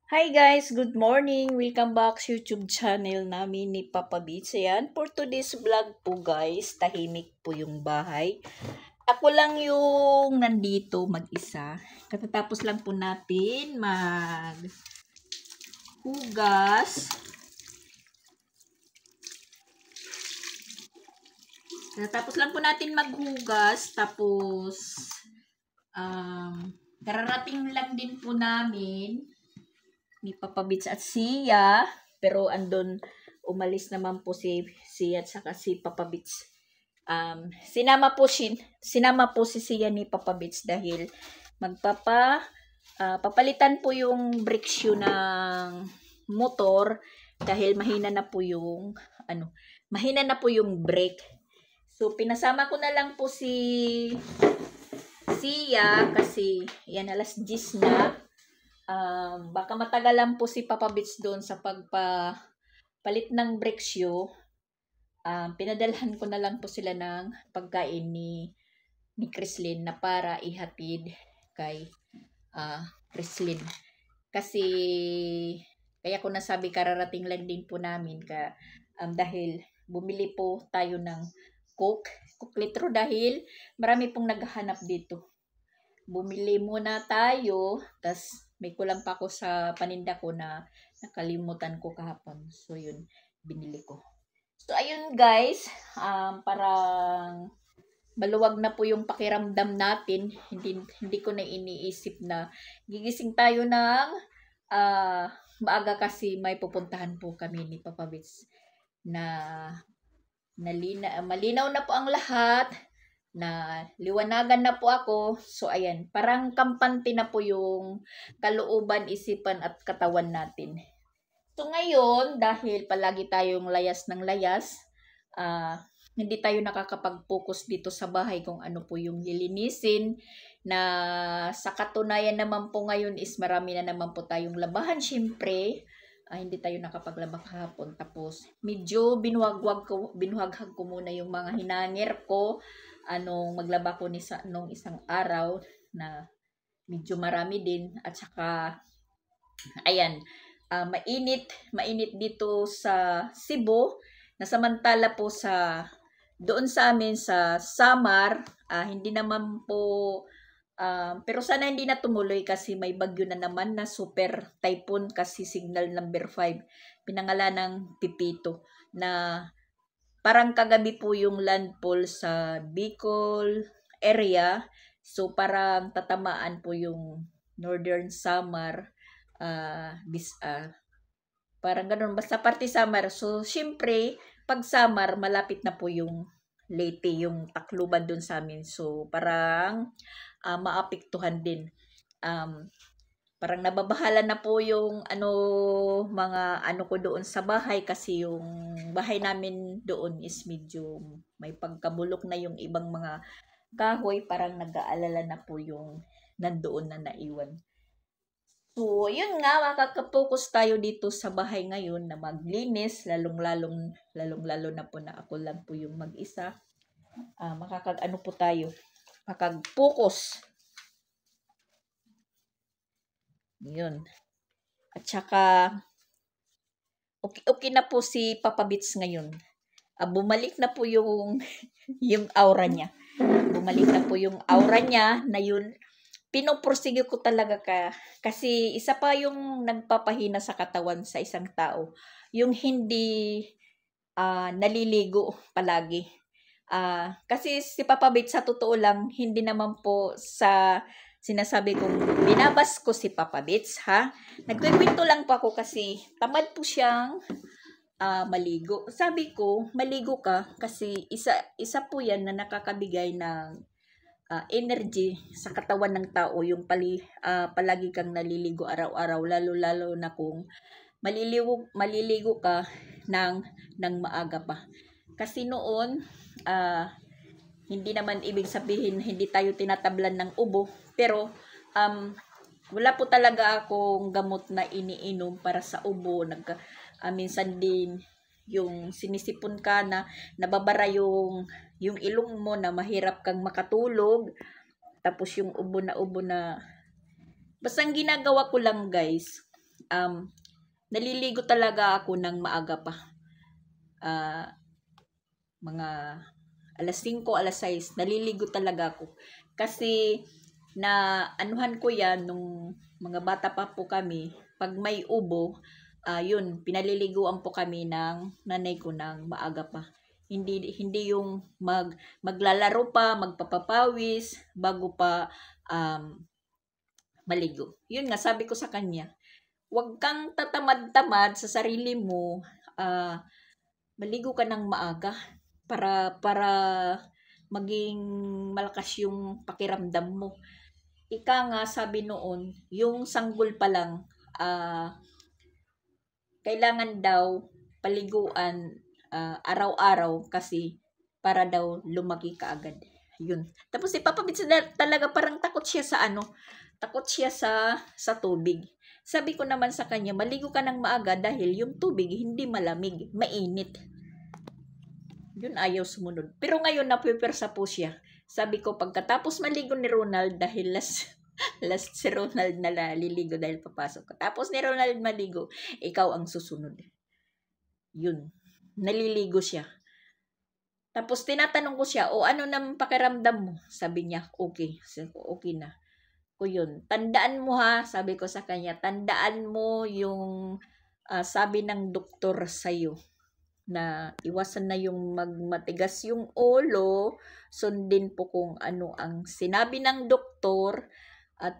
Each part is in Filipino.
Hi guys, good morning. Welcome back sa YouTube channel namin ni Papa Beats. Ayan, for today's vlog po guys, tahimik po yung bahay. Ako lang yung nandito mag-isa. Katatapos lang po natin maghugas. Katatapos lang po natin maghugas. Tapos, kararating lang din po namin ni Papa Beats at Sia, pero andon umalis naman po si Sia at saka si Papa Beats. Sinama po si Sia ni Papa Beats dahil papalitan po yung brake shoe ng motor dahil mahina na po yung brake. So pinasama ko na lang po si Sia kasi yan alas 10 na. Baka matagalan po si Papa Beats doon sa pagpapalit ng brake shoe. Pinadalhan ko na lang po sila ng pagkain ni Chrislyn na para ihatid kay Chrislyn. Kasi kaya ko nasabi kararating lang din po namin dahil bumili po tayo ng Coke litro dahil marami pong naghahanap dito. Bumili muna tayo, tas may kulang pa ako sa paninda ko na nakalimutan ko kahapon. So, yun, binili ko. So, ayun guys, parang maluwag na po yung pakiramdam natin. Hindi ko na iniisip na gigising tayo ng maaga kasi may pupuntahan po kami ni Papa Beats na malinaw na po ang lahat, na liwanagan na po ako. So, ayan, parang kampante na po yung kalooban, isipan at katawan natin. So, ngayon, dahil palagi tayong layas ng layas, hindi tayo nakakapag-focus dito sa bahay kung ano po yung lilinisin, na sa katunayan naman po ngayon is marami na naman po tayong labahan, syempre. Hindi tayo nakapaglaba kahapon. Tapos, medyo binuhaghag ko muna yung mga hinangir ko. Maglaba ko nung isang araw na medyo marami din. At saka, ayan, mainit dito sa Cebu. Na samantala po doon sa amin sa Samar, hindi naman po pero sana hindi na tumuloy kasi may bagyo na naman na super typhoon kasi signal number 5. Pinangalan ng Pipito na parang kagabi po yung landfall sa Bicol area. So parang tatamaan po yung Northern Samar, parang ganun, basta parte Samar. So syempre, pag Samar, malapit na po yung Leyte, yung Tacloban dun sa amin. So parang maapektuhan din. Parang nababahala na po yung mga ko doon sa bahay kasi yung bahay namin doon is medyo may pagkabulok na yung ibang mga kahoy, parang nag-aalala na po yung nandoon na naiwan. So, yun nga, makaka-focus tayo dito sa bahay ngayon na maglinis, lalong-lalo na po na ako lang po yung mag-isa. Makaka-ano po tayo, makag-focus. Yun. At saka, okay na po si Papa Beats ngayon. Bumalik na po yung aura niya. Bumalik na po yung aura niya na yun. Pinopursige ko talaga kasi isa pa yung nagpapahina sa katawan sa isang tao. Yung hindi naliligo palagi. Kasi si Papa Beats sa totoo lang, hindi naman po sa sinasabi kong binabas ko si Papa Beats, ha? Nagkikwento lang po ako kasi tamad po siyang maligo. Sabi ko, maligo ka kasi isa po yan na nakakabigay ng energy sa katawan ng tao, yung palagi kang naliligo araw-araw, lalo-lalo na kung maliligo ka ng maaga pa. Kasi noon, hindi naman ibig sabihin hindi tayo tinatablan ng ubo, pero wala po talaga akong gamot na iniinom para sa ubo. Minsan din yung sinisipon ka na nababara yung ilong mo na mahirap kang makatulog. Tapos yung ubo na basta ang ginagawa ko lang guys, naliligo talaga ako ng maaga pa. Mga alas 5, alas 6, naliligo talaga ako. Kasi na anuhan ko yan nung mga bata pa po kami, pag may ubo, yun, pinaliliguan po kami ng nanay ko ng maaga pa. Hindi yung maglalaro pa, magpapapawis bago pa maligo. Yun nga, sabi ko sa kanya, huwag kang tatamad-tamad sa sarili mo, maligo ka ng maaga para maging malakas yung pakiramdam mo. Ika nga, sabi noon, yung sanggol pa lang, kailangan daw paliguan araw-araw kasi para daw lumaki kaagad. Yun. Tapos si Papa Bits talaga parang takot siya sa tubig. Sabi ko naman sa kanya, maligo ka ng maaga dahil yung tubig hindi malamig, mainit. Yun, ayaw sumunod. Pero ngayon napipersa po siya. Sabi ko, pagkatapos maligo ni Ronald, dahil last si Ronald na liligo dahil papasok ko. Tapos ni Ronald maligo, ikaw ang susunod. Yun. Naliligo siya. Tapos tinatanong ko siya, ano nang pakiramdam mo? Sabi niya, okay. Sabi ko, okay na. Ko yun. Tandaan mo ha, sabi ko sa kanya, tandaan mo yung sabi ng doktor sa'yo na iwasan na yung matigas yung ulo, sundin po kung ano ang sinabi ng doktor at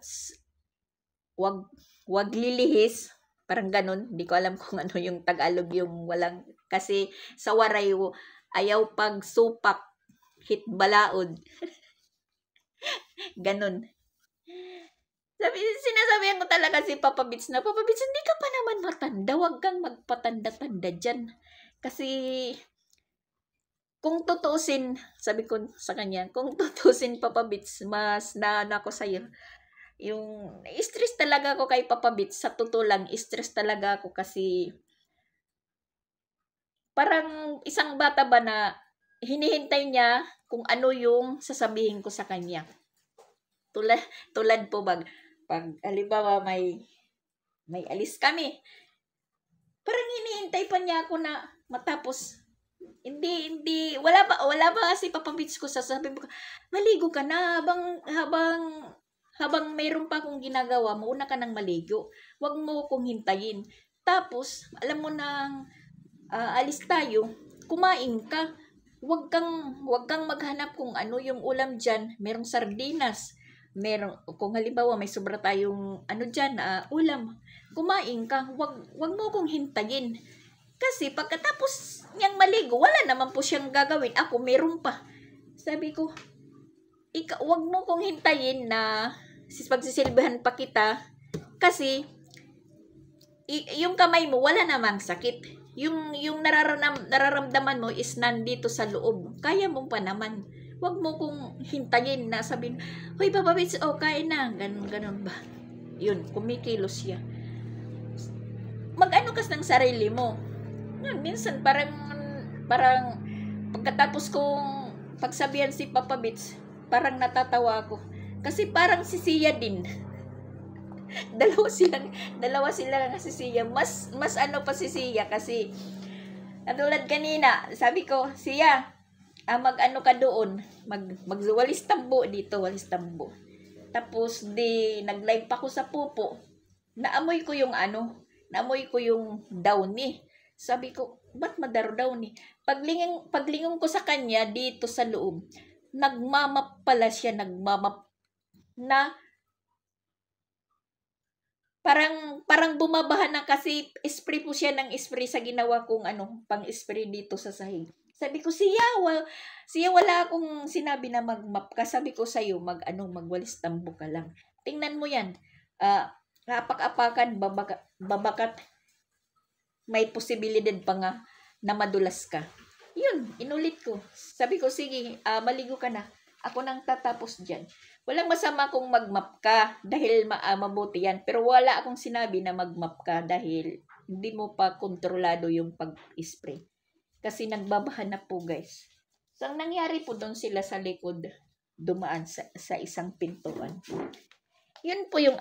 wag lilihis, parang ganun, hindi ko alam kung ano yung Tagalog yung walang, kasi sa waray ayaw pag supak hit balaod. Ganun. Sinasabihan ko talaga si Papa Bits na, Papa Bits, hindi ka pa naman matanda, wag kang magpatanda-tanda dyan. Kasi, kung tutuusin, sabi ko sa kanya, kung tutuusin Papa Bits, mas ako sa'yo. Yung, stress talaga ako kay Papa Bits, sa totoo lang, stress talaga ako kasi, parang isang bata ba na, hinihintay niya kung ano yung sasabihin ko sa kanya. Tulad po pag halimbawa may alis kami, parang hinihintay pa niya ako na matapos. Hindi, wala ba si Papa Bits ko, sasabihin ko, maligo ka na, habang mayroon pa akong ginagawa, mauna ka nang maligo. Huwag mo kong hintayin. Tapos, alam mo nang alis tayo, kumain ka. Huwag kang maghanap kung ano yung ulam dyan. Merong sardinas. Kung halimbawa may sobra tayong dyan, ulam. Kumain ka. Huwag mo kong hintayin. Kasi pagkatapos niyang maligo, wala naman po siyang gagawin. Ako, meron pa. Sabi ko, huwag mo kong hintayin na pagsisilbihan pa kita. Kasi, yung kamay mo, wala namang sakit. Yung nararamdaman mo is nandito sa loob. Kaya mo pa naman. Huwag mo kong hintayin na sabihin, hoy, Papa Bits, kain na. Ganun ba? Yun, kumikilos siya. Mag-ano kas ng sarili mo. Yun, minsan parang pagkatapos kong pagsabihan si Papa Bits, parang natatawa ako. Kasi parang si Sia din. Dalawa sila nga si Sia. Mas pa si Sia kasi katulad kanina, sabi ko, Sia, mag-ano ka doon, magwalis tambo dito, walis tambo. Tapos nag-live pa ko sa pupo. Naamoy ko yung downy. Sabi ko, ba't madar-downy? Paglingon ko sa kanya dito sa loob, nagmamap pala siya, na parang bumabaha na kasi spray po siya ng spray sa ginawa kong pang-spray dito sa sahig. Sabi ko, Sia, wala akong sinabi na mag-map ka. Sabi ko sa'yo, magwalis tambo ka lang. Tingnan mo yan. Apak-apakan, babakat, may posibilidad pa nga na madulas ka. Yun, inulit ko. Sabi ko, sige, maligo ka na. Ako nang tatapos dyan. Walang masama kung mag-map ka dahil mabuti yan. Pero wala akong sinabi na mag-map ka dahil hindi mo pa kontrolado yung pag-spray. Kasi nagbabaha na po, guys. So, ang nangyari po doon sila sa likod, dumaan sa isang pintuan. Yun po yung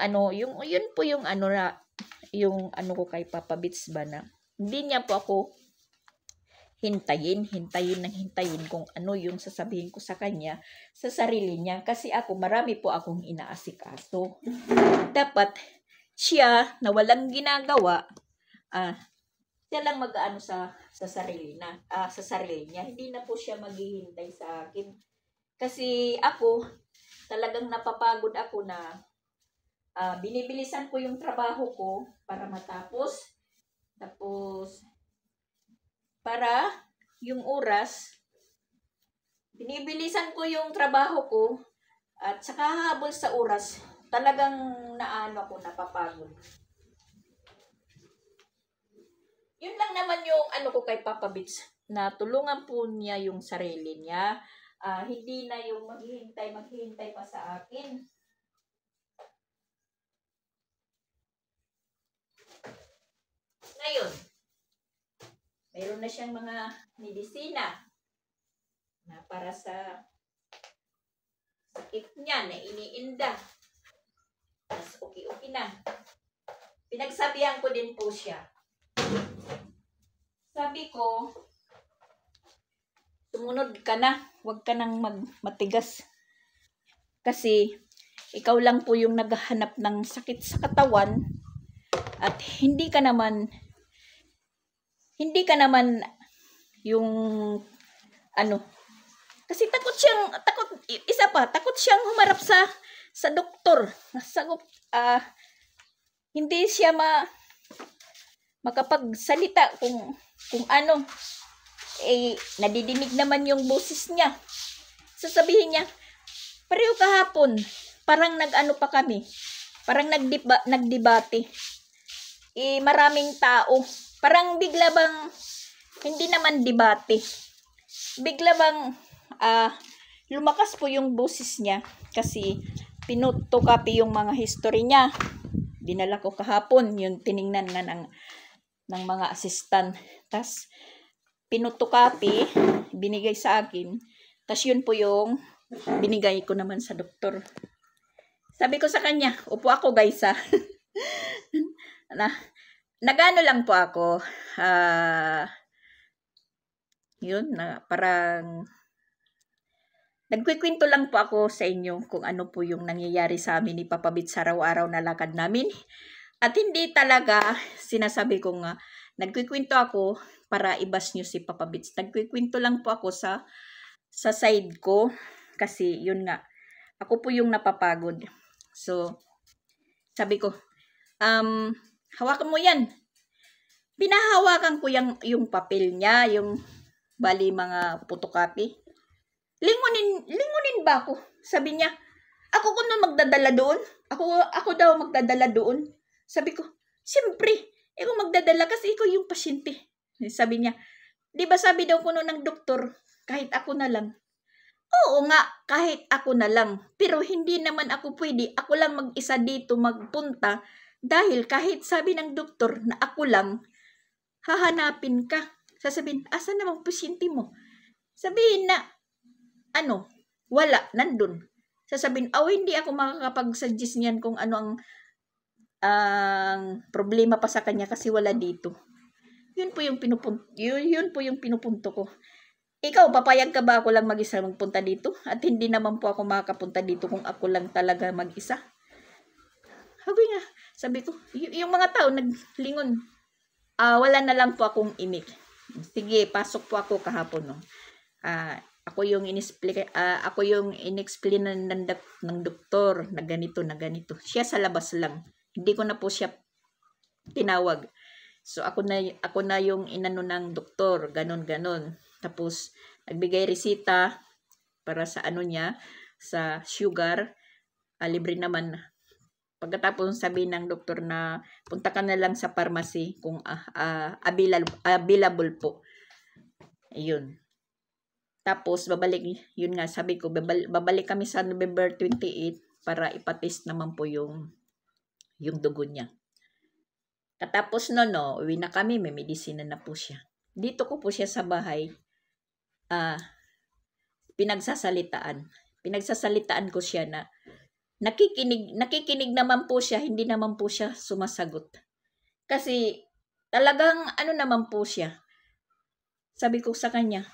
yung ano ko kay Papa Bits ba na hindi niya po ako hintayin kung ano yung sasabihin ko sa kanya sa sarili niya. Kasi ako, marami po akong inaasikaso. Dapat siya na walang ginagawa, siya lang mag-aano sa sarili niya. Hindi na po siya maghihintay sa akin. Kasi ako, talagang napapagod ako na binibilisan ko yung trabaho ko para matapos. Tapos, para yung oras, binibilisan ko yung trabaho ko at saka habol sa oras, talagang napapagod. Yun lang naman yung ano ko kay Papa Bits, na tulungan po niya yung sarili niya. Hindi na yung maghihintay pa sa akin. Ngayon, mayroon na siyang mga medisina na para sa sakit niya na iniinda. Tapos okay na. Pinagsabihan ko din po siya. Sabi ko, sumunod ka na. Huwag ka nang matigas. Kasi ikaw lang po yung naghahanap ng sakit sa katawan at hindi ka naman yung kasi takot siyang humarap sa doktor. Hindi siya makapagsalita kung ano. Nadidinig naman yung boses niya. Sasabihin niya, pareho kahapon, parang pa kami. Parang nagdebate. Maraming tao. Parang bigla bang, hindi naman debate. Bigla bang, lumakas po yung boses niya. Kasi, pinutokapi yung mga history niya. Dinala ko kahapon, yun tiningnan nga ng mga assistant. Tas, pinutokapi, binigay sa akin. Tas, yun po yung binigay ko naman sa doktor. Sabi ko sa kanya, upo ako guys nagano lang po ako, yun, parang nagkikwento lang po ako sa inyo kung ano po yung nangyayari sa amin ni Papa Bits sa araw-araw na lakad namin. At hindi talaga sinasabi ko nga, nagkikwento ako para ibas nyo si Papa Bits. Nagkikwento lang po ako sa side ko kasi yun nga, ako po yung napapagod. So, sabi ko, hawakan mo yan. Pinahawakan ko yung papel niya, yung bali mga photocopy. Lingunin ba ako? Sabi niya, ako ko na magdadala doon. Ako daw magdadala doon. Sabi ko, siyempre, ikaw magdadala kasi ikaw yung pasyente. Sabi niya, di ba sabi daw kuno ng doktor, kahit ako na lang. Oo nga, kahit ako na lang. Pero hindi naman ako pwede. Ako lang mag-isa dito magpunta. Dahil kahit sabi ng doktor na ako lang, hahanapin ka. Sasabihin, asa namang pasyente mo? Sabihin na, wala, nandun. Sasabihin, hindi ako makakapag-suggest niyan kung ano ang problema pa sa kanya kasi wala dito. Yun po yung pinupunto ko. Ikaw, papayag ka ba ako lang mag-isa magpunta dito? At hindi naman po ako makakapunta dito kung ako lang talaga mag-isa. Sabi ko, yung mga tao naglingon. Wala na lang po akong imik. Sige, pasok po ako kahapon. No? Ako yung inexplain ng doktor na ganito. Siya sa labas lang. Hindi ko na po siya tinawag. So, ako na yung inano ng doktor. Ganon. Tapos, nagbigay resita para sa niya, sa sugar. Libre naman. Pagkatapos sabi ng doktor na punta ka na lang sa pharmacy kung available po. Ayun. Tapos, yun nga, sabi ko, babalik kami sa November 28 para ipatest naman po yung dugo niya. Katapos uwi na kami, may medisina na po siya. Dito ko po siya sa bahay, Pinagsasalitaan ko siya na nakikinig naman po siya, hindi naman po siya sumasagot. Kasi talagang ano naman po siya. Sabi ko sa kanya,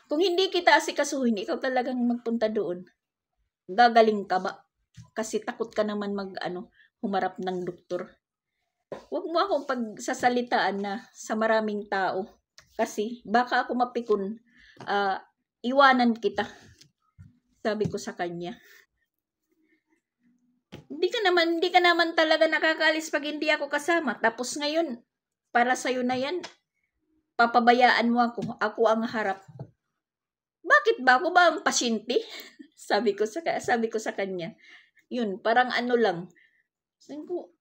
kung hindi kita asikasuhin, ikaw talagang magpunta doon. Gagaling ka ba? Kasi takot ka naman humarap ng doktor. Huwag mo akong pagsasalitaan na sa maraming tao. Kasi baka ako mapikon, iwanan kita. Sabi ko sa kanya. Hindi ka naman talaga nakakaalis pag hindi ako kasama. Tapos ngayon, para sa'yo na yan, papabayaan mo ako. Ako ang harap. Bakit ba? Ako ba ang pasyente? sabi ko sa kanya. Yun, parang ano lang. Sabi ko,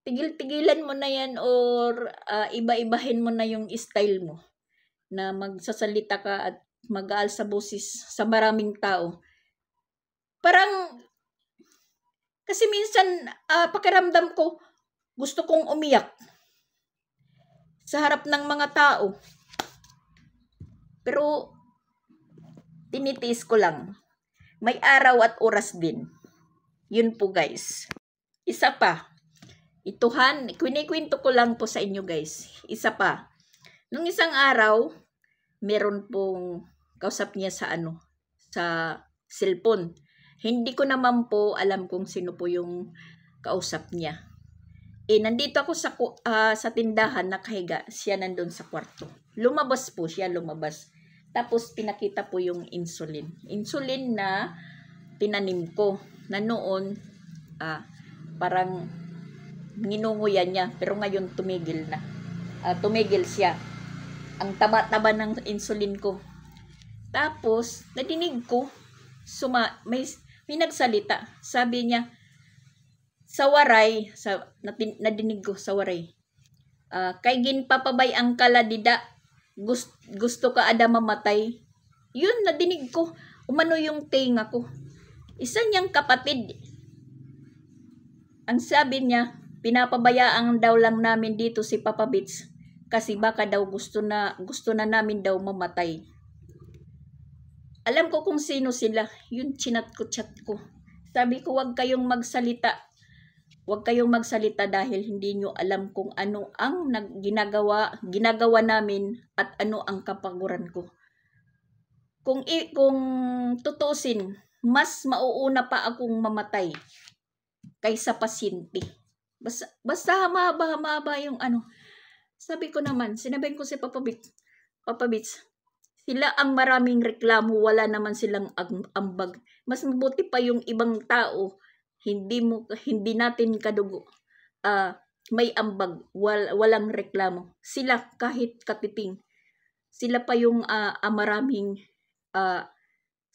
tigil-tigilan mo na yan or iba-ibahin mo na yung style mo na magsasalita ka at mag-aal sa boses sa maraming tao. Parang, kasi minsan, pakiramdam ko, gusto kong umiyak sa harap ng mga tao. Pero, tinitiis ko lang. May araw at oras din. Yun po guys. Isa pa. Kwento ko lang po sa inyo guys. Isa pa. Nung isang araw, meron pong kausap niya sa cellphone. Hindi ko naman po alam kung sino po yung kausap niya. Nandito ako sa tindahan nakahiga. Siya nandun sa kwarto. Lumabas po siya. Tapos pinakita po yung insulin. Insulin na tinanim ko. Na noon, parang nginunguyan niya. Pero ngayon tumigil na. Tumigil siya. Ang taba-taba ng insulin ko. Tapos, nadinig ko, may nagsalita. Sabi niya, sa waray, nadinig ko sa waray, kay ginpapabay ang kaladida, gusto ka ada mamatay. Yun, nadinig ko. Umano yung tinga ko. Isa niyang kapatid. Ang sabi niya, pinapabayaan daw lang namin dito si Papa Bits kasi baka daw gusto na namin daw mamatay. Alam ko kung sino sila. Yun, chat ko. Sabi ko, huwag kayong magsalita. Huwag kayong magsalita dahil hindi nyo alam kung ano ang ginagawa namin at ano ang kapaguran ko. Kung tutusin, mas mauuna pa akong mamatay kaysa pasyente. Basta mahaba yung Sabi ko naman, sinabihin ko si Papa Bits, sila ang maraming reklamo, wala naman silang ambag. Mas mabuti pa yung ibang tao, hindi natin kadugo. May ambag, walang reklamo. Sila kahit katiting. Sila pa yung maraming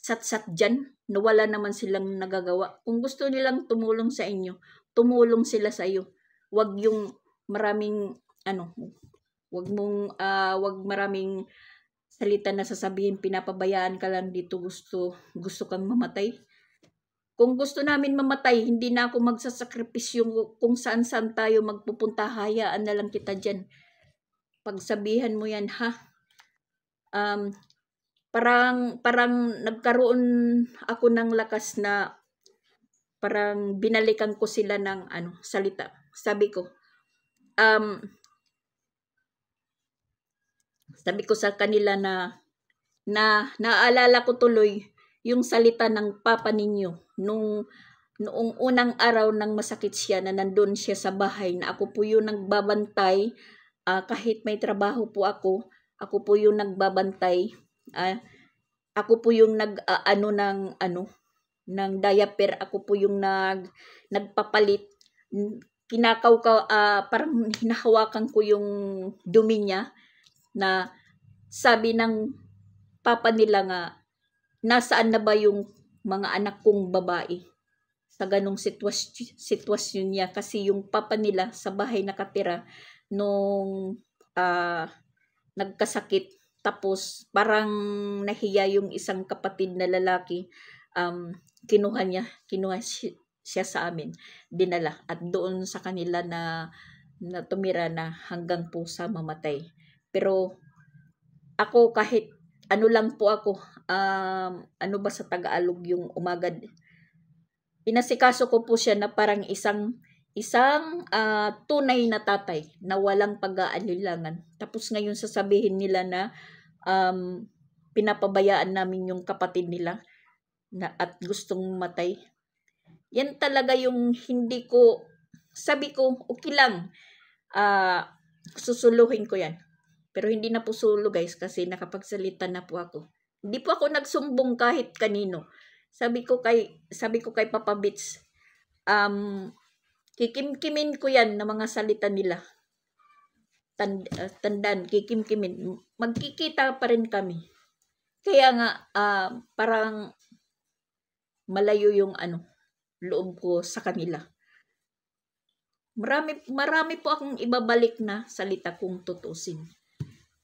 sat-sat dyan na wala naman silang nagagawa. Kung gusto nilang tumulong sa inyo, tumulong sila sa iyo. Wag yung maraming wag maraming salita na sasabihin, pinapabayaan ka lang dito, gusto kang mamatay. Kung gusto namin mamatay, hindi na ako magsasakripisyo kung saan-saan tayo magpupunta, hayaan na lang kita dyan. Pagsabihan mo yan, ha? Parang nagkaroon ako ng lakas na parang binalikan ko sila ng salita. Sabi ko, sa kanila na naalala ko tuloy yung salita ng papa ninyo noong unang araw nang masakit siya na nandun siya sa bahay na ako po yung nagbabantay, kahit may trabaho po ako po yung nagbabantay, ako po yung ng diaper, ako po yung nagpapalit, parang hinahawakan ko yung dumi niya, na sabi ng papa nila nga, nasaan na ba yung mga anak kong babae? Sa ganong sitwasyon niya, kasi yung papa nila sa bahay nakatira nung nagkasakit, tapos parang nahiya yung isang kapatid na lalaki, kinuha siya sa amin, dinala, at doon sa kanila na tumira na hanggang po sa mamatay. Pero ako, kahit lang po ako, ba sa Tagalog yung umagad, inasikaso ko po siya na parang isang isang tunay na tatay na walang pag-aalilangan. Tapos ngayon sasabihin nila na pinapabayaan namin yung kapatid nila at gustong matay. Yan talaga yung hindi ko, sabi ko, okay lang, susuluhin ko yan. Pero hindi na po sulo guys kasi nakapagsalita na po ako. Hindi po ako nagsumbong kahit kanino. Sabi ko kay Papa Bits, kikimkimin ko yan na mga salita nila. Tandaan, kikimkimin. Magkikita pa rin kami. Kaya nga, parang malayo yung loob ko sa kanila. Marami po akong ibabalik na salita kung tutusin.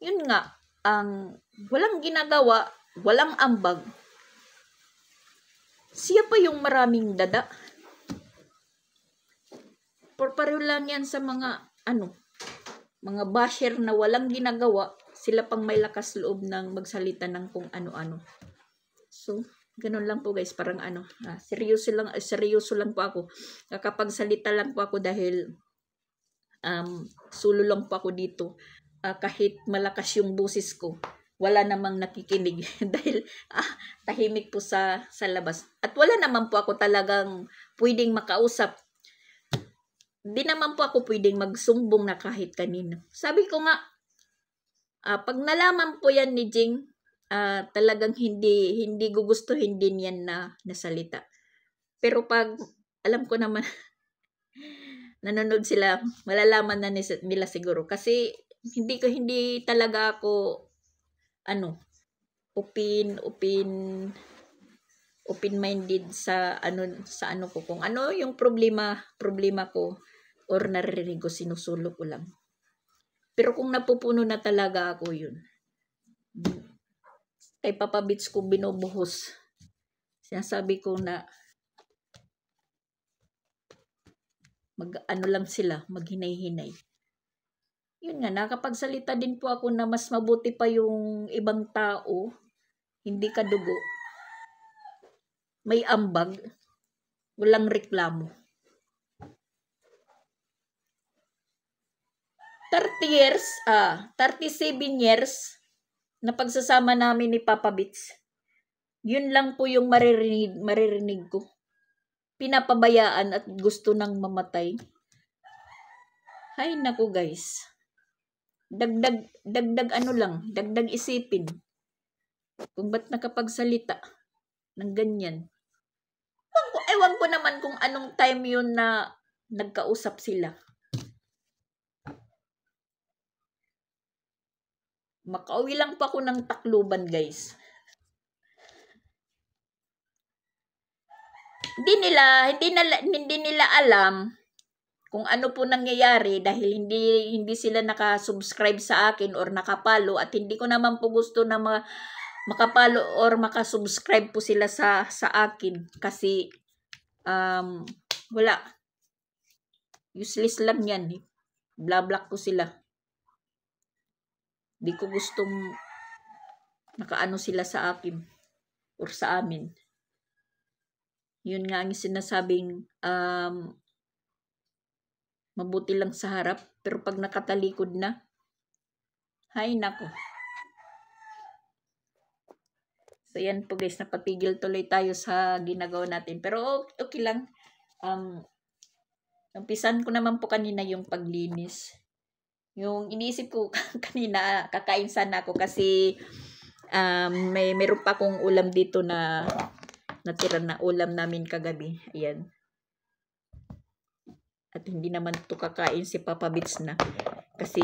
Yun nga, ang walang ginagawa, walang ambag. Siya pa yung maraming dada. Pareho lang yan sa mga mga basher na walang ginagawa, sila pang may lakas loob ng magsalita ng kung ano-ano. So, ganun lang po guys, parang seryoso lang po ako. Nakapagsalita lang po ako dahil sulo lang po ako dito. Kahit malakas yung boses ko, wala namang nakikinig dahil tahimik po sa labas. At wala naman po ako talagang pwedeng makausap. Di naman po ako pwedeng magsumbong na kahit kanino. Sabi ko nga, pag nalaman po yan ni Jing, talagang hindi gugustuhin din yan na salita. Pero pag alam ko naman, nanonood sila, malalaman na nila siguro. Kasi hindi talaga ako, open-minded sa ano ko. Kung ano yung problema ko, or naririnig ko, sinusulok ko lang. Pero kung napupuno na talaga ako yun, kay Papa Bits ko binubuhos. Sinasabi ko na lang sila, maghinay-hinay. Yun nga, nakapagsalita din po ako na mas mabuti pa yung ibang tao, hindi kadugo, may ambag, walang reklamo. 37 years na pagsasama namin ni Papa Bits. Yun lang po yung maririnig ko. Pinapabayaan at gusto nang mamatay. Hay naku guys. Dagdag isipin. Kung ba't nakapagsalita ng ganyan. Ewan ko naman kung anong time yun na nagkausap sila. Makauwi lang pa ako ng Tacloban guys. Hindi nila alam kung ano po nangyayari dahil hindi sila naka-subscribe sa akin or nakapalo at hindi ko naman po gusto na makapalo or makasubscribe po sila sa akin kasi wala. Useless lang yan. Bla-block ko sila. Di ko gustong nakaano sila sa akin or sa amin. Yun nga ang sinasabing mabuti lang sa harap pero pag nakatalikod na, hay nako. So yan po guys, napatigil tuloy tayo sa ginagawa natin. Pero okay lang. Umpisan ko naman po kanina yung paglinis. Yung iniisip ko kanina, kakain sana ako kasi meron pa akong ulam dito na natira na ulam namin kagabi. Ayan. At hindi naman ito kakain si Papa Bits na kasi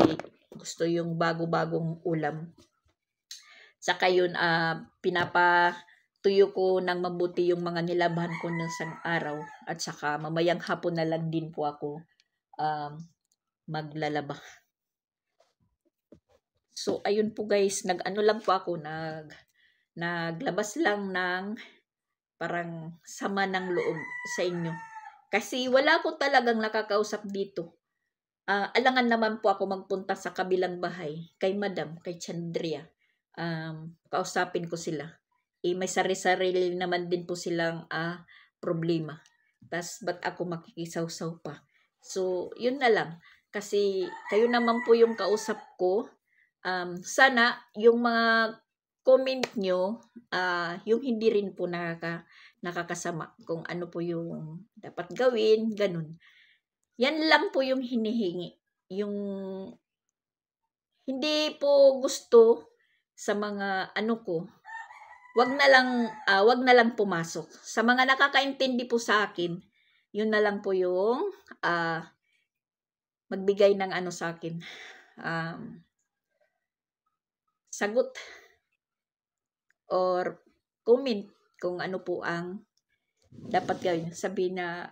gusto yung bago-bagong ulam. Saka yun, pinapatuyo ko ng mabuti yung mga nilabahan ko ng isang araw. At saka mamayang hapon na lang din po ako maglalaba. So, ayun po guys, lang po ako, naglabas lang ng parang sama ng loob sa inyo. Kasi wala ko talagang nakakausap dito. Alangan naman po ako magpunta sa kabilang bahay, kay Madam, kay Chandria. Kausapin ko sila. May sarili-sarili naman din po silang problema. Tas ba't ako makikisaw-saw pa? So, yun na lang. Kasi kayo naman po yung kausap ko. Sana yung mga comment nyo, yung hindi rin po nakakasama kung ano po yung dapat gawin, ganun. Yan lang po yung hinihingi. Yung hindi po gusto sa mga ano ko, wag na lang pumasok. Sa mga nakakaintindi po sa akin, yun na lang po yung magbigay ng ano sa akin. Sagot or comment kung ano po ang dapat gawin. Sabi na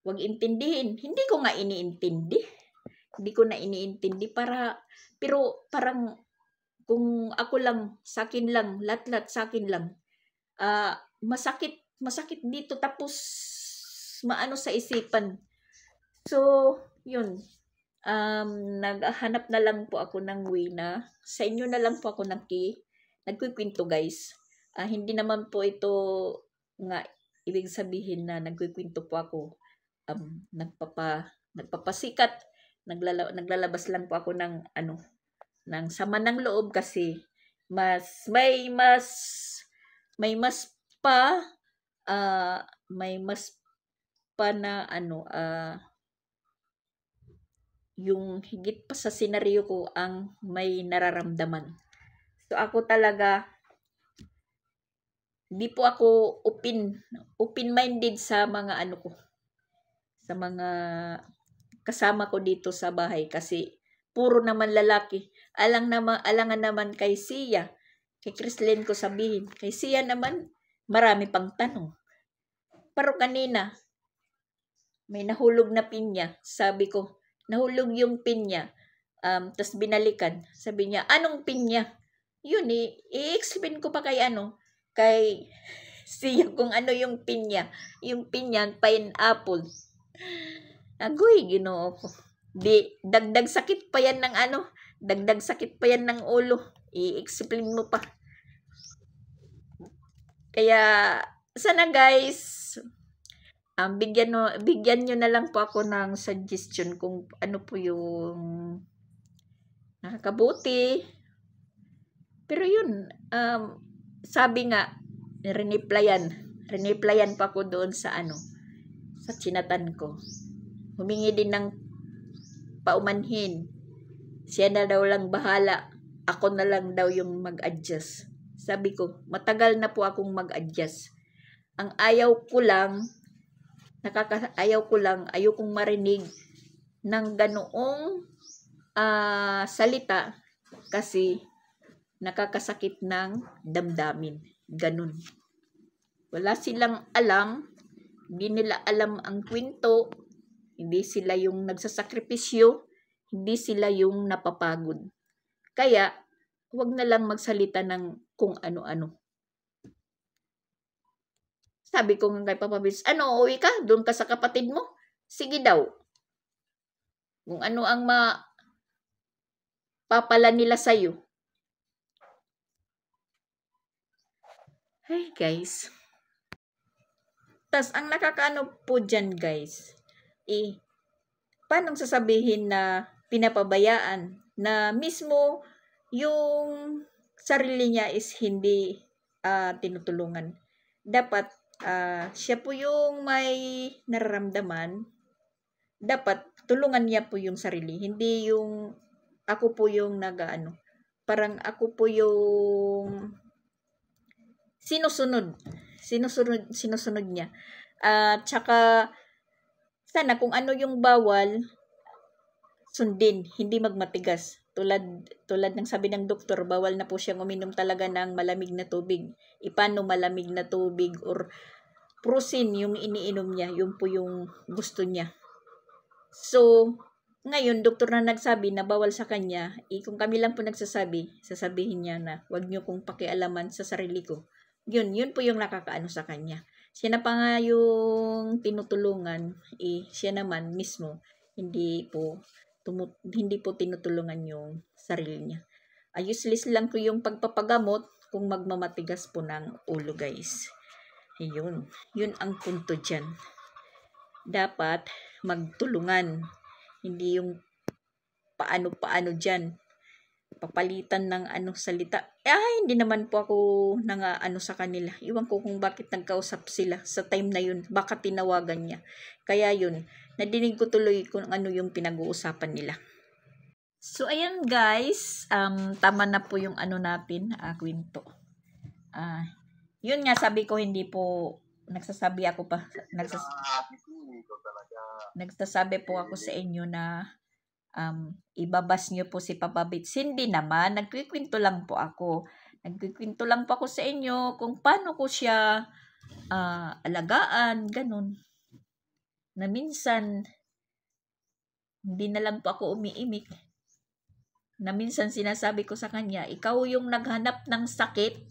wag intindihin. Hindi ko nga iniintindi. Hindi ko na iniintindi pero parang kung ako lang, sa akin lang, lahat sa akin lang. Masakit dito tapos maano sa isipan. So, yun. Naghahanap na lang po ako ng way na sa inyo na lang po ako nagkukwento guys. Hindi naman po ito nga ibig sabihin na nagkukwento po ako. Nagpapasikat, naglalabas lang po ako ng ng sama ng loob kasi may mas pa na yung higit pa sa senaryo ko ang may nararamdaman. So ako talaga di po ako open-minded sa mga ko, sa mga kasama ko dito sa bahay kasi puro naman lalaki. Alangan naman kay Sia, kay Chrislyn ko sabihin. Kay Sia naman, marami pang tanong. Pero kanina, may nahulog na pinya. Sabi ko, nahulog yung pinya. Tas binalikan. Sabi niya, anong pinya? Yun i-explain ko pa kay Sia kung ano yung pinya. Yung pinya, pineapple. Agoy, Ginoo ko. Dagdag sakit pa yan ng dagdag sakit pa yan ng ulo. I-explain mo pa. Kaya, sana guys, bigyan nyo na lang po ako ng suggestion kung ano po yung nakakabuti. Pero yun, sabi nga, reneplyan pa ako doon sa sa chinatan ko. Humingi din ng paumanhin. Siya na daw lang bahala. Ako na lang daw yung mag-adjust. Sabi ko, matagal na po akong mag-adjust. Ang ayaw ko lang, ayokong marinig ng ganoong salita kasi nakakasakit ng damdamin. Ganun. Wala silang alam, hindi nila alam ang kwento, hindi sila yung nagsasakripisyo, hindi sila yung napapagod. Kaya, huwag na lang magsalita ng kung ano-ano. Sabi ko nga kay Papa Vince, uwi ka? Doon ka sa kapatid mo? Sige daw. Kung ano ang papala nila sa'yo. Hey guys. Tas ang nakakaano po dyan guys, paano sasabihin na pinapabayaan na mismo yung sarili niya is hindi tinutulungan. Dapat siya po yung may nararamdaman. Dapat tulungan niya po yung sarili. Hindi yung ako po yung parang ako po yung sinusunod niya. Tsaka sana kung ano yung bawal, sundin, hindi magmatigas. Tulad ng sabi ng doktor, bawal na po siyang uminom talaga ng malamig na tubig. Ipano malamig na tubig or prusin yung iniinom niya, yun po yung gusto niya. So, ngayon, doktor na nagsabi na bawal sa kanya, kung kami lang po sasabihin niya na wag niyo kong pakialaman sa sarili ko. Yun po yung nakakaano sa kanya. Siya na pa nga yung tinutulungan, siya naman mismo, hindi po tinutulungan yung sarili niya. Useless lang ko yung pagpapagamot kung magmamatigas po ng ulo guys. Yun ang punto dyan. Dapat magtulungan. Hindi yung paano-paano dyan. Papalitan ng salita. Hindi naman po ako sa kanila. Iwan ko kung bakit nagkausap sila sa time na yun. Baka tinawagan niya. Kaya yun, nadinig ko tuloy kung ano yung pinag-uusapan nila. So, ayan guys, tama na po yung natin, kwento. Yun nga, sabi ko, hindi po, nagsasabi po ako sa inyo na ibabas nyo po si Papa Bits. Hindi naman, nagkikwento lang po ako. Nagkikwento lang po ako sa inyo kung paano ko siya alagaan, ganun. Na minsan, hindi na lang po ako umiimik. Na minsan sinasabi ko sa kanya, ikaw yung naghanap ng sakit,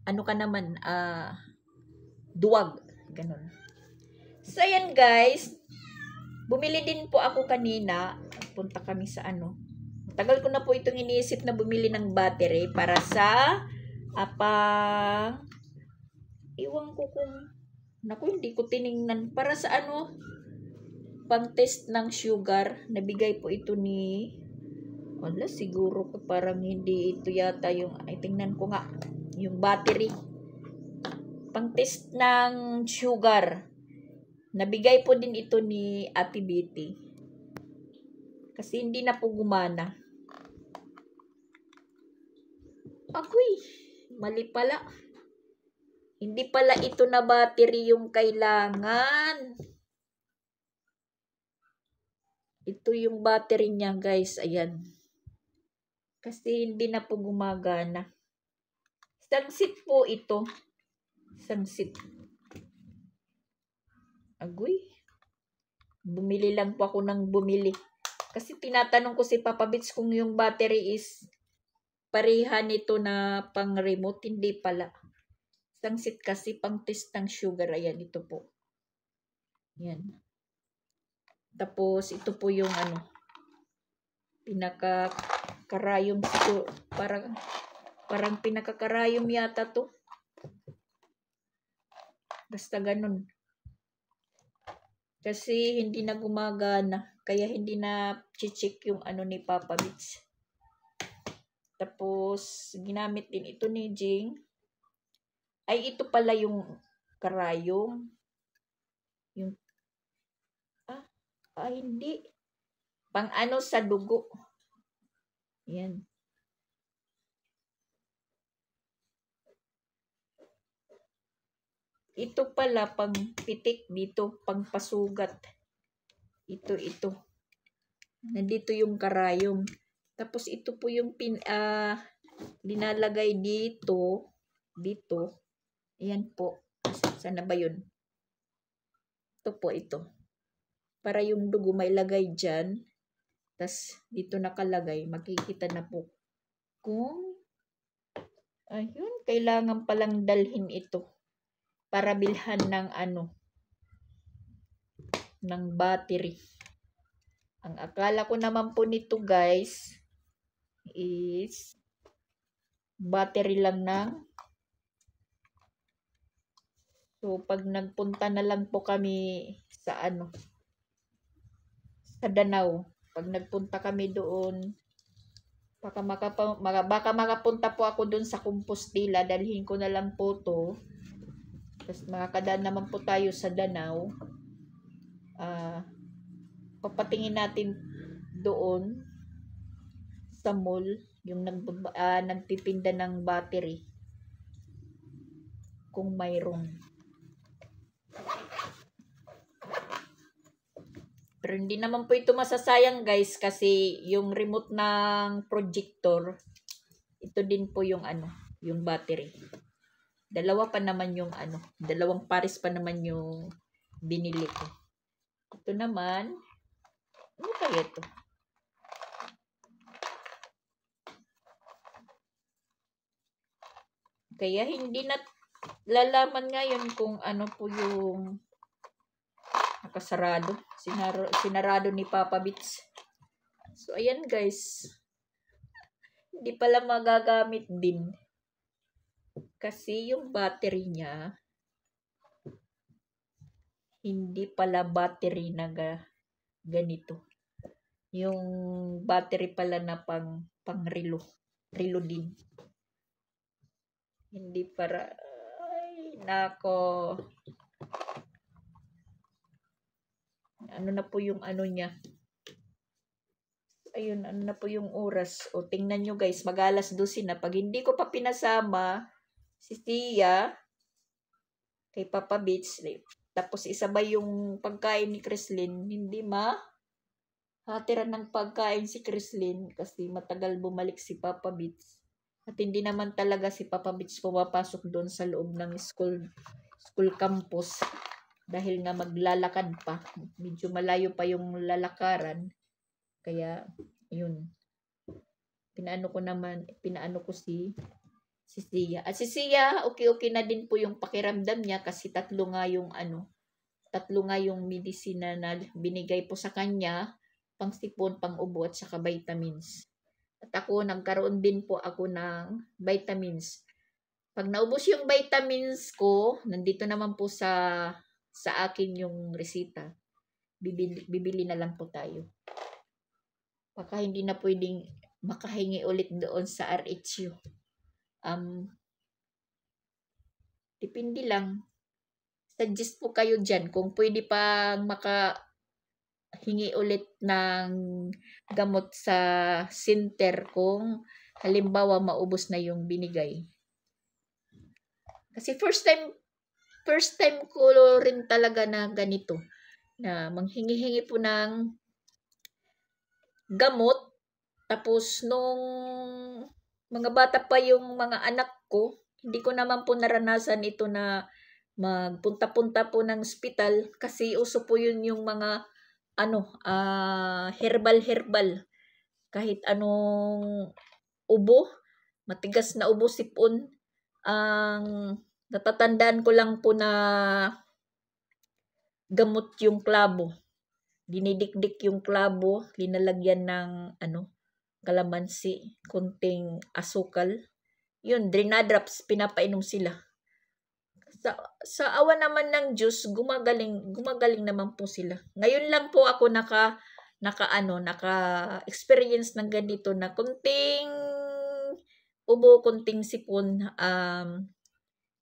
ano ka naman, duwag, ganun. So, ayan guys, bumili din po ako kanina, punta kami sa tagal ko na po itong iniisip na bumili ng battery para sa, iwan ko kung, hindi ko tiningnan, para sa pang test ng sugar, nabigay po ito ni, siguro parang hindi ito yata yung, tingnan ko nga, yung battery. Pang test ng sugar. Nabigay po din ito ni Ate Betty. Kasi hindi na po gumana. Agoy, mali pala. Hindi pala ito na battery yung kailangan. Ito yung battery niya, guys. Ayan. Kasi hindi na po gumagana. Sangsit po ito. Sangsit. Agoy. Bumili lang po ako ng bumili. Kasi tinatanong ko si Papa Bits kung yung battery is pareha nito na pang remote. Hindi pala. Sangsit kasi pang test ng sugar. Ayan, ito po. Ayan. Tapos, ito po yung pinaka-karayom. Parang pinaka-karayom yata to. Basta ganun. Kasi hindi na gumagana. Kaya hindi na check yung ni Papa Bits. Tapos, ginamit din ito ni Jing. Ay, ito pala yung karayom. Yung hindi. Pang sa dugo. Yan. Ito pala pang pitik dito, pang pasugat. Ito. Nandito yung karayom. Tapos ito po yung linalagay dito. Ayan po. Sana ba yun? Ito po ito. Para yung dugo may lagay dyan. Tapos dito nakalagay. Makikita na po. Ayun, kailangan palang dalhin ito. Para bilhan ng ng battery. Ang akala ko naman po nito guys is battery lang so pag nagpunta na lang po kami sa sa Danau, pag nagpunta kami doon baka makapunta po ako doon sa Compostela, dalhin ko na lang po to. Tapos makakadaan naman po tayo sa Danau. Papatingin natin doon sa mall yung nagtitinda ng battery kung mayroon. Pero hindi naman po ito masasayang guys kasi yung remote ng projector, ito din po yung yung battery. Dalawa pa naman yung dalawang pares pa naman yung binili ko. Ito naman, ano kaya ito? Kaya hindi na lalaman ngayon kung ano po yung nakasarado. Sinarado ni Papa Bits. So, ayan guys. Hindi pala magagamit din. Kasi yung battery niya, Hindi pala battery na ganito. Yung battery pala na pang relo. Relo din. Hindi para, ay, nako. Ano na po yung ano niya. Ayun, ano na po yung oras. O, tingnan nyo guys, mag-alas 12 na. Pag hindi ko pa pinasama si Tia kay Papa Beach, tapos isabay yung pagkain ni Chrislyn, hindi hatiran ng pagkain si Chrislyn kasi matagal bumalik si Papa Beach. At hindi naman talaga si Papa Beach pumapasok doon sa loob ng school campus dahil nga maglalakad pa. Medyo malayo pa yung lalakaran. Kaya, yun. Pinaano ko si Sia. At si Sia, okay na din po yung pakiramdam niya kasi tatlo nga yung medisina na binigay po sa kanya, pang sipon, pang ubo, at saka vitamins. At ako, nagkaroon din po ako ng vitamins. Pag naubos yung vitamins ko, nandito naman po sa akin yung resita. Bibili na lang po tayo. Baka hindi na pwedeng makahingi ulit doon sa RHU. Depende lang. Suggest po kayo dyan kung pwede pang makahingi ulit ng gamot sa center kung halimbawa maubos na yung binigay. Kasi first time ko rin talaga na ganito, na manghingi-hingi po ng gamot. Tapos nung mga bata pa yung mga anak ko, hindi ko naman po naranasan ito na magpunta-punta po ng ospital kasi uso po yun yung mga herbal. Kahit anong ubo, matigas na ubo, sipon. Ang natatandaan ko lang po na gamot yung klabo. Dinidikdik yung klabo, linalagyan ng kalamansi, kunting asukal. Yun, drinadrops, pinapainom sila. Sa awa naman ng Diyos, gumagaling naman po sila. Ngayon lang po ako naka-experience ng ganito na kunting ubo, kunting sipon,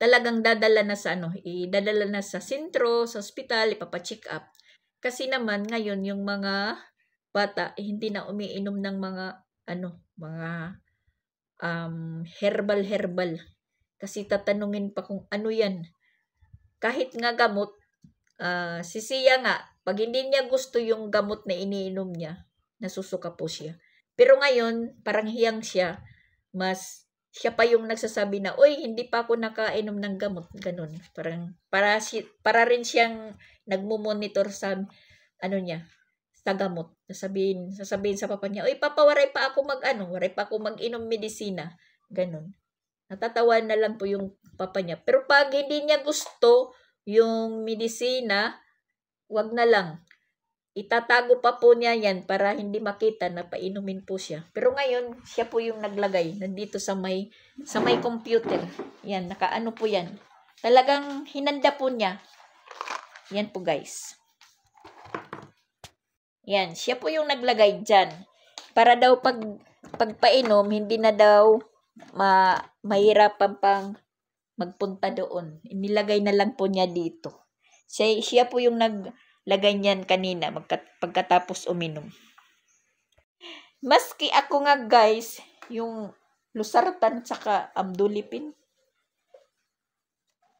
talagang dadala na sa sentro, sa ospital, ipapacheck up. Kasi naman ngayon yung mga bata hindi na umiinom ng mga herbal. Kasi tatanungin pa kung ano yan. Kahit nga gamot, si Sia nga, pag hindi niya gusto yung gamot na iniinom niya, nasusuka po siya. Pero ngayon, parang hiyang siya, siya pa yung nagsasabi na, "Uy, hindi pa ako nakainom ng gamot." Ganun. Parang, para rin siyang nagmo-monitor sa, sa gamot. Sasabihin sa papa niya, "Uy, papa, waray pa ako mag-inom medisina." Ganun. Natatawa na lang po yung papa niya. Pero pag hindi niya gusto yung medisina, wag na lang. Itatago pa po niya yan para hindi makita na painumin po siya. Pero ngayon, siya po yung naglagay. Nandito sa may computer. Yan, nakaano po yan. Talagang hinanda po niya. Yan po guys. Yan, siya po yung naglagay dyan. Para daw pagpainom, hindi na daw mahirapan pang magpunta doon. Inilagay na lang po niya dito. Siya po yung naglagay niyan kanina pagkatapos uminom. Maski ako nga guys, yung Losartan tsaka Amdolipin.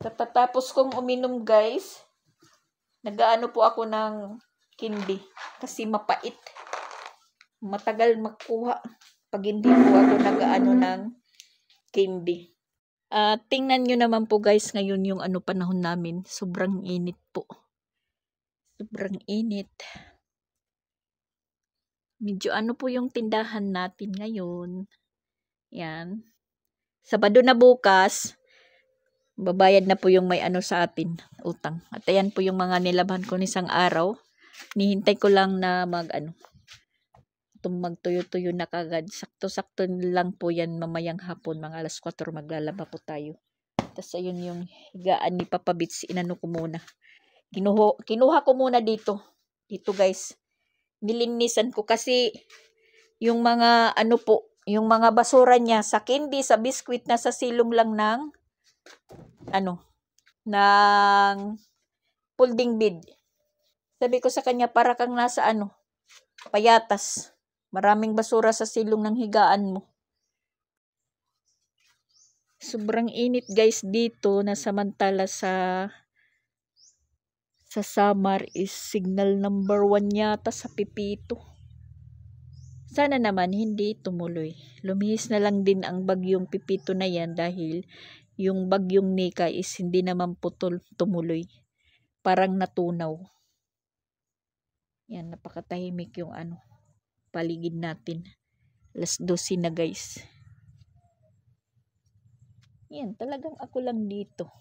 Tapos kong uminom guys, nagaano po ako ng kindi kasi mapait. Matagal makuha pag hindi po ako nagaano ng candy. Tingnan nyo naman po guys ngayon yung panahon namin. Sobrang init po. Sobrang init. Medyo po yung tindahan natin ngayon. Yan. Sabado na bukas, babayad na po yung may sa atin, utang. At ayan po yung mga nilaban ko nisang araw. Nihintay ko lang na magtuyo-tuyo na kagad. Sakto-sakto lang po yan mamayang hapon, mga alas 4 maglalaba po tayo. Tapos ayun yung higaan ni Papa Bits, inano ko muna. Kinuha ko muna dito. Dito guys. Nilinisan ko kasi yung mga ano po, yung mga basura niya sa candy, sa biskwit, na sa silong lang ng ng folding bed. Sabi ko sa kanya, para kang nasa payatas. Maraming basura sa silong ng higaan mo. Sobrang init guys dito, na samantala sa Samar is signal number 1 yata sa Pipito. Sana naman hindi tumuloy. Lumihis na lang din ang bagyong Pipito na yan, dahil yung bagyong Nika is hindi naman tumuloy. Parang natunaw. Yan, napakatahimik yung paligid natin. 12:00 na guys. Yan, talagang ako lang dito.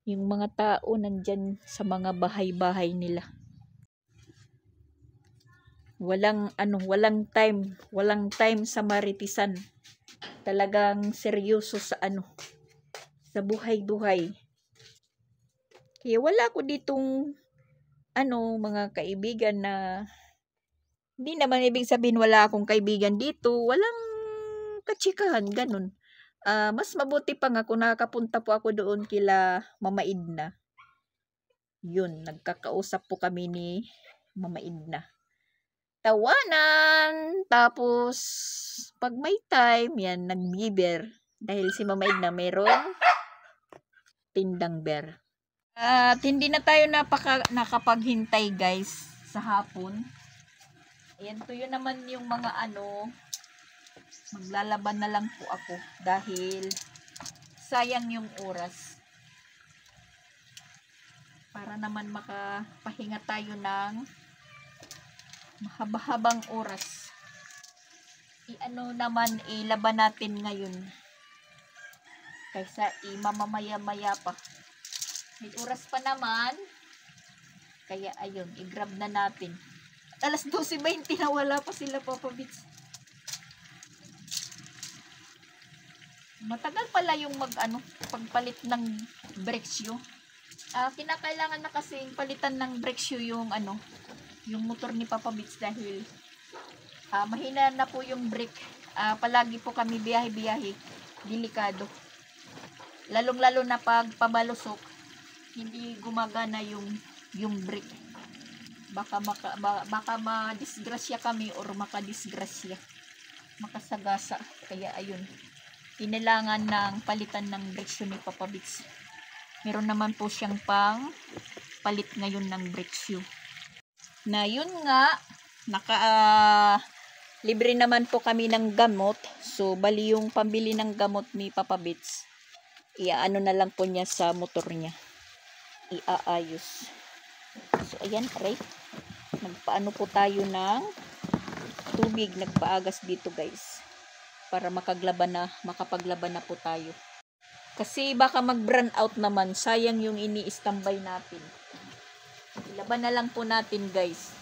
Yung mga tao nandyan sa mga bahay-bahay nila. Walang time sa maritisan. Talagang seryoso sa sa buhay-buhay. Kaya wala ko ditong mga kaibigan na, hindi naman ibig sabihin wala akong kaibigan dito, walang katsikahan, ganun. Mas mabuti pa nga kung nakakapunta po ako doon kila Mama Edna. Yun, nagkakausap po kami ni Mama Edna. Tawanan, tapos pag may time, yan, nagbiber. Dahil si Mama Edna mayroong tindang beer. At hindi na tayo nakapaghintay guys sa hapon. Ayan, tuyo naman yung mga maglalaban na lang po ako dahil sayang yung oras. Para naman makapahinga tayo ng mahaba-habang oras. Ilaban natin ngayon kaysa mamamaya-maya pa. May oras pa naman, kaya ayun, i-grab na natin. At alas 12:20 na wala pa sila, Papa Bits. Matagal pala yung pagpalit ng brake shoe. Kinakailangan na kasing palitan ng brake shoe yung yung motor ni Papa Bits, dahil mahina na po yung brake. Palagi po kami biyahe-biyahe, delikado. Lalong-lalo na pag pabalusok, hindi gumagana yung brake. Baka madisgrasya kami or makadisgrasya, makasagasa. Kaya ayun, kailangan ng palitan ng brake shoe ni Papa Bits. Meron naman po siyang pang palit ngayon ng brake shoe. Na yun nga, libre naman po kami ng gamot. So bali yung pambili ng gamot ni Papa Bits, na lang po niya sa motor niya, iaayos. So ayan, aray, nagpaano po tayo ng tubig, nagpaagas dito guys, para makapaglaban na po tayo. Kasi baka mag-burn out naman, sayang yung ini-standby natin. Ilaban na lang po natin guys.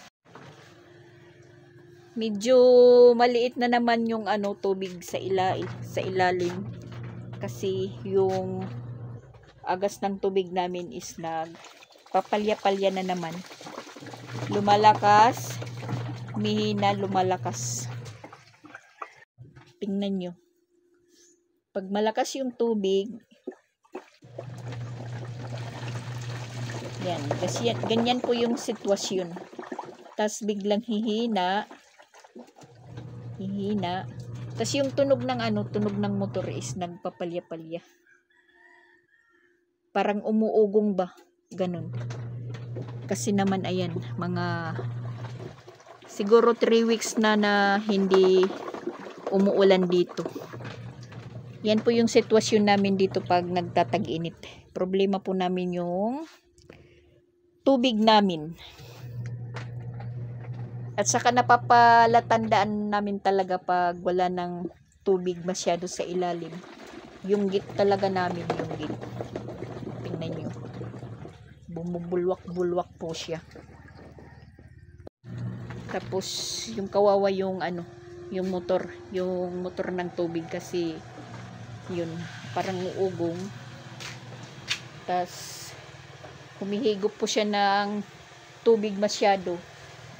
Medyo maliit na naman yung tubig sa ilalim, kasi yung agas ng tubig namin is nagpapalya-palya na naman. Lumalakas, mihina, lumalakas. Tingnan nyo. Pag malakas yung tubig, yan, kasi ganyan po yung sitwasyon. Tas biglang hihina. Tas yung tunog ng motor is nagpapalya-palya. Parang umuugong ba, ganun. Kasi naman ayan, mga siguro 3 weeks na hindi umuulan dito. Yan po yung sitwasyon namin dito pag nagtatag-init. Problema po namin yung tubig namin. At saka napapalatandaan namin talaga pag wala ng tubig masyado sa ilalim. Yung git talaga namin, yung git. Tingnan nyo. Bumubulwak-bulwak po siya. Tapos yung kawawa yung yung motor ng tubig, kasi yun, parang uugong. Tas humihigop po siya ng tubig masyado,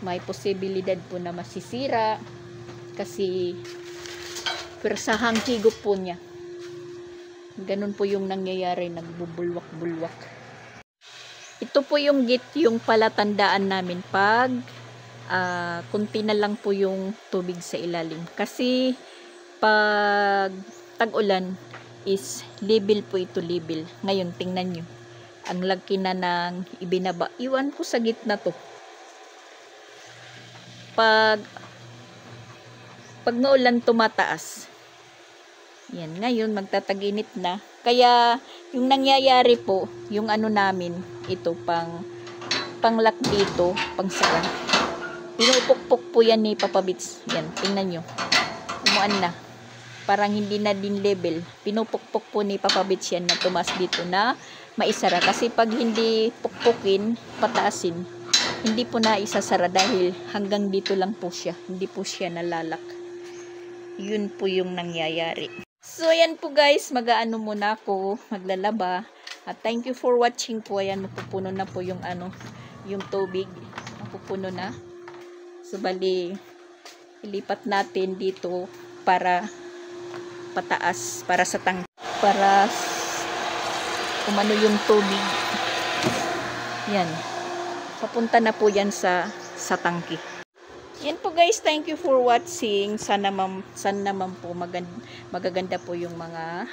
may posibilidad po na masisira kasi persahang higop po niya. Ganun po yung nangyayari, nagbubulwak-bulwak. Ito po yung yung palatandaan namin pag kunti na lang po yung tubig sa ilalim. Kasi pag tag-ulan is level po ito, level. Ngayon, tingnan nyo. Ang laki na ng ibinaba. Iwan ko sa gitna to. Pag maulan, tumataas. Yan, ngayon magtataginit na. Kaya yung nangyayari po, yung ano namin, ito panglock dito, pangsara. Pinupukpok po yan ni Papa Bits. Yan, tingnan nyo. Umuan na. Parang hindi na din level. Pinupukpok po ni Papa Bits yan na tumas dito na maisara. Kasi pag hindi pukpukin, pataasin, hindi po na isasara dahil hanggang dito lang po siya. Hindi po siya nalalak. Yun po yung nangyayari. So, ayan po guys, mag-aano muna ako, maglalaba. At thank you for watching po. Ayan, mapupuno na po yung yung tubig. Mapupuno na. So, bali, ilipat natin dito para pataas, para sa para umano yung tubig. Yan. Papunta na po yan sa tangke. Yan po guys, thank you for watching. Sana naman po magaganda po yung mga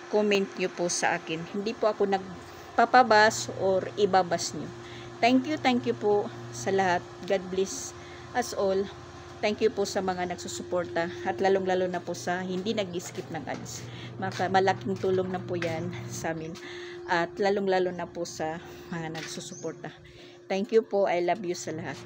comment nyo po sa akin. Hindi po ako nagpapabas or ibabas nyo. Thank you po sa lahat. God bless us all. Thank you po sa mga nagsusuporta at lalong-lalo na po sa hindi nag-skip ng ads. Malaking tulong na po yan sa amin. At lalong-lalo na po sa mga nagsusuporta. Thank you po. I love you sa lahat.